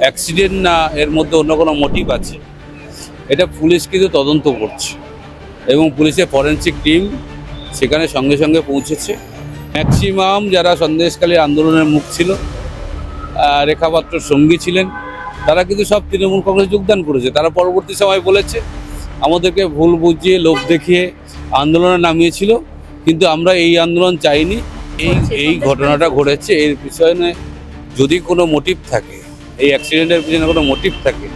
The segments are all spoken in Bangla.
অ্যাক্সিডেন্ট না এর মধ্যে অন্য কোনো মোটিভ আছে, এটা পুলিশ কিন্তু তদন্ত করছে এবং পুলিশের ফরেনসিক টিম সেখানে সঙ্গে সঙ্গে পৌঁছেছে। ম্যাক্সিমাম যারা সন্দেশখালী আন্দোলনের মুখ ছিল, রেখা পাত্রর সঙ্গী ছিলেন, তারা কিন্তু সব তৃণমূল কংগ্রেসে যোগদান করেছে। তারা পরবর্তী সময় বলেছে আমাদেরকে ভুল বুঝিয়ে লোভ দেখিয়ে আন্দোলনে নামিয়েছিল, কিন্তু আমরা এই আন্দোলন চাইনি। এই ঘটনাটা ঘটেছে, এর পিছনে যদি কোনো মোটিভ থাকে, এই অ্যাক্সিডেন্টের পিছনে কোনো মোটিভ থাকে,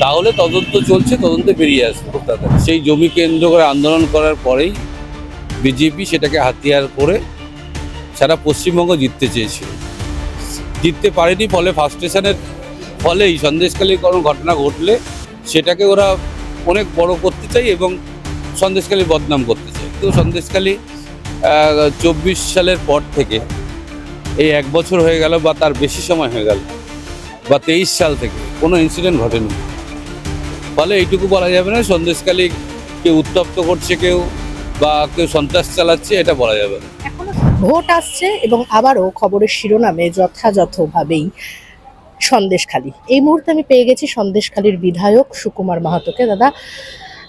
তাহলে তদন্ত চলছে, তদন্তে বেরিয়ে আসবে খুব তাড়াতাড়ি। সেই জমি কেন্দ্র করে আন্দোলন করার পরেই বিজেপি সেটাকে হাতিয়ার করে সারা পশ্চিমবঙ্গ জিততে চেয়েছিল, জিততে পারেনি। ফলে ফার্স্টেশনের ফলেই সন্দেশখালী কোনো ঘটনা ঘটলে সেটাকে ওরা অনেক বড় করতে চায় এবং সন্দেশখালী বদনাম করতে চায়। তো সন্দেশখালী 24 সালের পর থেকে এই 1 বছর হয়ে গেল বা তার বেশি সময় হয়ে গেল, বা 23 সাল থেকে কোনো ইনসিডেন্ট ঘটেনি। ফলে এইটুকু বলা যাবে না সন্দেশখালী কেউ উত্তপ্ত করছে কেউ বা কেউ সন্ত্রাস চালাচ্ছে, এটা বলা যাবে না। ভোট আসছে এবং আবারও খবরের শিরোনামে যথাযথভাবেই সন্দেশখালী। এই মুহূর্তে আমি পেয়ে গেছি সন্দেশখালীর বিধায়ক সুকুমার মাহাতোকে। দাদা,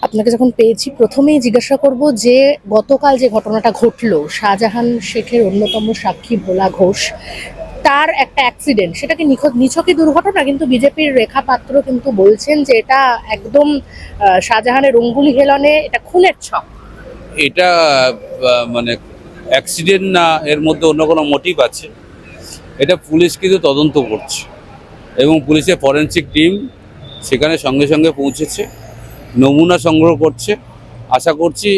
আপনাকে যখন পেয়েছি প্রথমেই জিজ্ঞাসা করব যে গতকাল যে ঘটনাটা ঘটলো, শাহজাহান শেখের অন্যতম সাক্ষী ভোলা ঘোষ, তার একটা অ্যাক্সিডেন্ট, সেটাকে নিছকই দুর্ঘটনা, কিন্তু বিজেপির রেখা পাত্র কিন্তু বলছেন যে এটা একদম শাহজাহানের অঙ্গুলি হেলনে এটা খুনের ছক। এটা মানে অ্যাক্সিডেন্ট না এর মধ্যে অন্য কোনো মোটিভ আছে, এটা পুলিশ কিন্তু তদন্ত করছে এবং পুলিশের ফরেনসিক টিম সেখানে সঙ্গে সঙ্গে পৌঁছেছে, নমুনা সংগ্রহ করছে। আশা করছি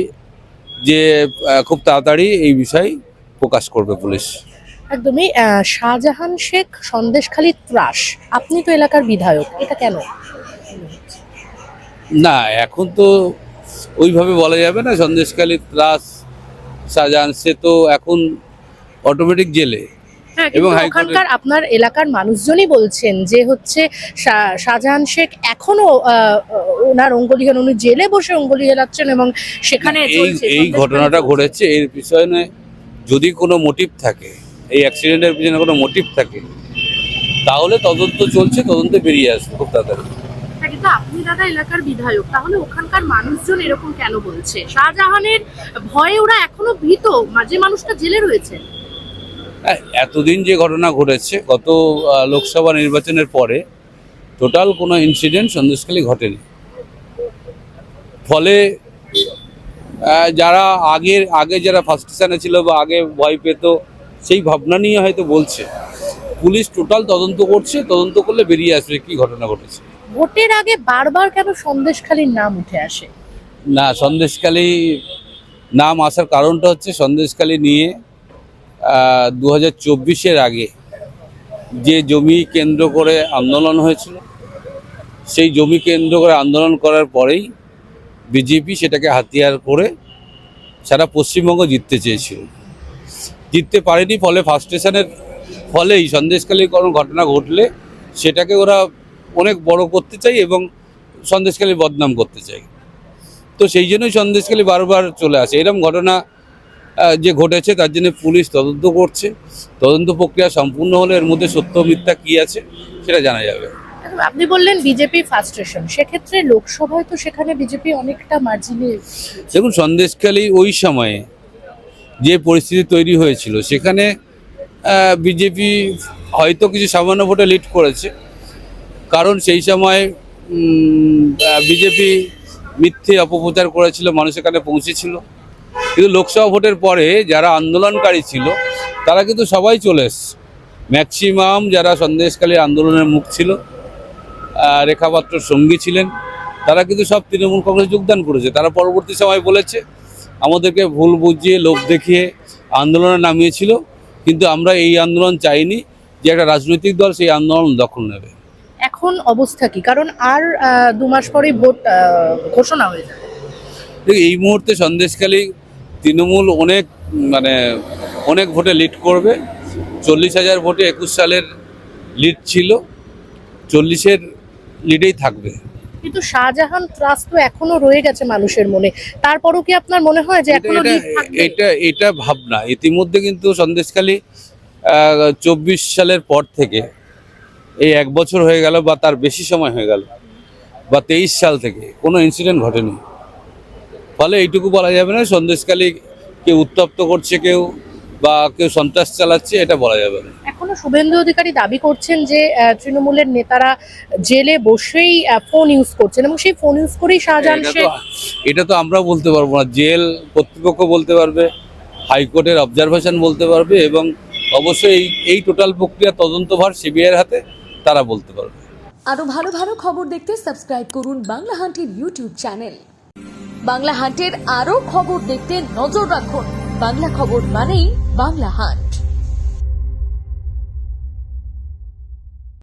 যে খুব তাড়াতাড়ি এই বিষয় প্রকাশ করবে পুলিশ। একদমই। শাহজাহান শেখ সন্দেশখালী ত্রাস, আপনি তো এলাকার বিধায়ক, এটা কেন? না, এখন তো ওইভাবে বলা যাবে না। সন্দেশখালী ত্রাস শাহজাহান, সে তো এখন অটোমেটিক জেলে। হ্যাঁ, কিন্তু ওখানকার আপনার এলাকার মানুষজনই বলছেন যে হচ্ছে শাহজাহান শেখ এখনো ওনার অঙ্গুলি হেলান, উনি জেলে বসে অঙ্গুলি হেলাচ্ছেন এবং সেখানে এই ঘটনাটা ঘটেছে, এর পিছনে যদি কোনো মোটিভ থাকে, এই অ্যাক্সিডেন্টের পিছনে কোনো মোটিভ থাকে, তাহলে তদন্ত চলছে, তদন্তে বেরিয়ে আসবে খুব তাড়াতাড়ি। কিন্তু আপনি দাদা এলাকার বিধায়ক, তাহলে ওখানকার মানুষজন এরকম কেন বলছে? শাহজাহানের ভয়ে ওরা এখনো ভীত, যে মানুষটা জেলে রয়েছে। এতদিন যে ঘটনা ঘটেছে, গত লোকসভা নির্বাচনের পরে টোটাল কোনো ইনসিডেন্ট সন্দেশখালী ঘটেনি। ফলে যারা আগে যারা ফার্স্ট স্থানে ছিল বা আগে ভয় পেত, সেই ভাবনা নিয়ে হয়তো বলছে। পুলিশ টোটাল তদন্ত করছে, তদন্ত করলে বেরিয়ে আসবে কি ঘটনা ঘটেছে। ভোটের আগে বারবার কেন সন্দেশখালীর নাম উঠে আসে? না, সন্দেশখালী নাম আসার কারণটা হচ্ছে সন্দেশখালী নিয়ে 2024-এর আগে যে জমি কেন্দ্র করে আন্দোলন হয়েছিল, সেই জমি কেন্দ্র করে আন্দোলন করার পরেই বিজেপি সেটাকে হাতিয়ার করে সারা পশ্চিমবঙ্গ জিততে চেয়েছিল, জিততে পারেনি। ফলে ফার্স্টেশনের ফলেই সন্দেশখালী কোনো ঘটনা ঘটলে সেটাকে ওরা অনেক বড় করতে চায় এবং সন্দেশখালী বদনাম করতে চায়। তো সেই জন্যই সন্দেশখালী বারবার চলে আসে। এরকম ঘটনা যে ঘটেছে তার জন্য পুলিশ তদন্ত করছে। তদন্ত প্রক্রিয়া সম্পূর্ণ হলে এর মধ্যে সত্য মিথ্যা কী আছে সেটা জানা যাবে। আপনি বললেন বিজেপি ফার্স্টেশন, সেক্ষেত্রে লোকসভায় তো সেখানে বিজেপি অনেকটা মার্জিনে। দেখুন, সন্দেশখালী ওই সময়ে যে পরিস্থিতি তৈরি হয়েছিল, সেখানে বিজেপি হয়তো কিছু সামান্য ভোটে লিড করেছে, কারণ সেই সময় বিজেপি মিথ্যে অপপ্রচার করেছিল, মানুষ এখানে পৌঁছেছিল। কিন্তু লোকসভা ভোটের পরে যারা আন্দোলনকারী ছিল তারা কিন্তু সবাই চলে এসছে। ম্যাক্সিমাম যারা সন্দেশখালী আন্দোলনের মুখ ছিল, রেখা পাত্রর সঙ্গী ছিলেন, তারা কিন্তু সব তৃণমূল কংগ্রেসে যোগদান করেছে। তারা পরবর্তী সময় বলেছে আমাদেরকে ভুল বুঝিয়ে লোভ দেখিয়ে আন্দোলনে নামিয়েছিল, কিন্তু আমরা এই আন্দোলন চাইনি যে একটা রাজনৈতিক দল সেই আন্দোলন দখল নেবে। এখন অবস্থা কি? কারণ আর 2 মাস পরেই ভোট ঘোষণা হয়ে যাবে। এই মুহূর্তে সন্দেশখালী তৃণমূল অনেক ভোটে লিড করবে। 40,000 ভোটে 21 সালের লিড ছিল, 40-এর লিডেই থাকবে। কিন্তু শাহজাহান ট্রাস্ট তো এখনো রয়ে গেছে মানুষের মনে, তারপরও কি আপনার মনে হয় যে এখনো লিড থাকবে? এটা ভাবনা। ইতিমধ্যে কিন্তু সন্দেশখালী 24 সালের পর থেকে এই 1 বছর হয়ে গেল বা তার বেশি সময় হয়ে গেল, বা 23 সাল থেকে কোনো ইনসিডেন্ট ঘটেনি। ফলে এইটুকু বলা যাবে না সন্দেশখালী কেউ উত্তপ্ত করছে কেউ বা কেউ সন্ত্রাস চালাচ্ছে, এটা বলা যাবে না। এখনো শুভেন্দু অধিকারী দাবি করছেন যে তৃণমূলের নেতারা জেলে বসেই ফোন ইউজ করছেন এবং সেই ফোন ইউজ করেই শাহজাহান শেখ। এটা তো আমরা বলতে পারবো না, জেল কর্তৃপক্ষ বলতে পারবে, হাইকোর্টের অবজারভেশন বলতে পারবে, এবং অবশ্যই এই টোটাল প্রক্রিয়া তদন্তভার সিবিআইয়ের হাতে, তারা বলতে পারবে। আরো ভালো ভালো খবর দেখতে সাবস্ক্রাইব করুন বাংলা হান্টের ইউটিউব চ্যানেল। বাংলা হান্টের আরো খবর দেখতে নজর রাখুন। বাংলা খবর মানেই বাংলা হান্ট।